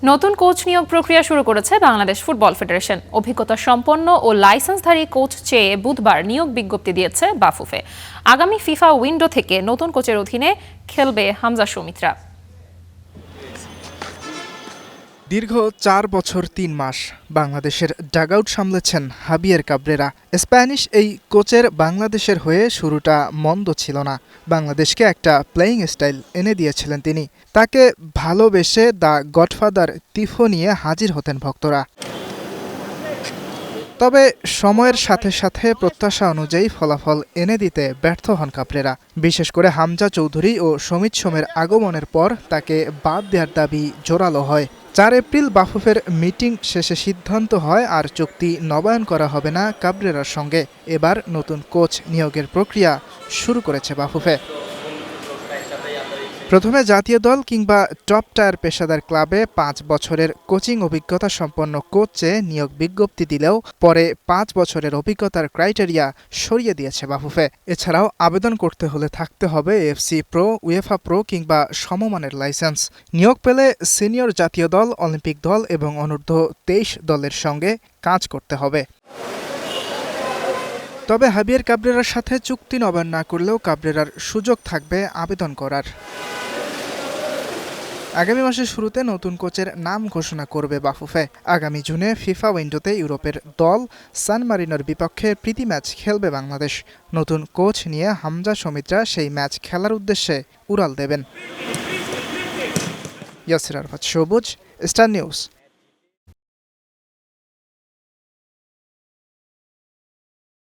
নতুন কোচ নিয়োগ প্রক্রিয়া শুরু করেছে বাংলাদেশ ফুটবল ফেডারেশন। অভিজ্ঞতা সম্পন্ন ও লাইসেন্সধারী কোচ চেয়ে বুধবার নিয়োগ বিজ্ঞপ্তি দিয়েছে বাফুফে। আগামী ফিফা উইন্ডো থেকে নতুন কোচের অধীনে খেলবে হামজা সৌমিত্রা। দীর্ঘ ৪ বছর ৩ মাস বাংলাদেশের ডাগআউট সামলেছেন হাবিয়ের কাবরেরা। স্প্যানিশ এই কোচের বাংলাদেশের হয়ে শুরুটা মন্দ ছিল না। বাংলাদেশকে একটা প্লেয়িং স্টাইল এনে দিয়েছিলেন তিনি। তাকে ভালোবেসে দ্য গডফাদার তিফো নিয়ে হাজির হতেন ভক্তরা। তবে সময়ের সাথে সাথে প্রত্যাশা অনুযায়ী ফলাফল এনে দিতে ব্যর্থ হন কাবরেরা। বিশেষ করে হামজা চৌধুরী ও সমিত সোমের আগমনের পর তাকে বাদ দেওয়ার দাবি জোরালো হয়। ৪ এপ্রিল বাফুফের মিটিং শেষে সিদ্ধান্ত হয় আর চুক্তি নবায়ন করা হবে না কাবরেরার সঙ্গে। এবার নতুন কোচ নিয়োগের প্রক্রিয়া শুরু করেছে বাফুফে। প্রথমে জাতীয় দল কিংবা টপ টায়ার পেশাদার ক্লাবে ৫ বছরের কোচিং অভিজ্ঞতা সম্পন্ন কোচ চেয়ে নিয়োগ বিজ্ঞপ্তি দিলেও পরে ৫ বছরের অভিজ্ঞতার ক্রাইটেরিয়া সরিয়ে দিয়েছে বাফুফে। এছাড়াও আবেদন করতে হলে থাকতে হবে এফসি প্রো, উয়েফা প্রো কিংবা সমমানের লাইসেন্স। নিয়োগ পেলে সিনিয়র জাতীয় দল, অলিম্পিক দল এবং অনূর্ধ্ব ২৩ দলের সঙ্গে কাজ করতে হবে। তবে হাবিয়ের কাবরেরার সাথে চুক্তি নবায়ন না করলেও কাবরেরার সুযোগ থাকবে আবেদন করার। আগামী মাসের শুরুতে নতুন কোচের নাম ঘোষণা করবে বাফুফে। আগামী জুনে ফিফা উইন্ডোতে ইউরোপের দল সান মারিনোর বিপক্ষে প্রীতি ম্যাচ খেলবে বাংলাদেশ। নতুন কোচ নিয়ে হামজা সৌমিত্রা সেই ম্যাচ খেলার উদ্দেশ্যে উড়াল দেবেন। ইয়াসির আরাফাত সবুজ, স্টার নিউজ।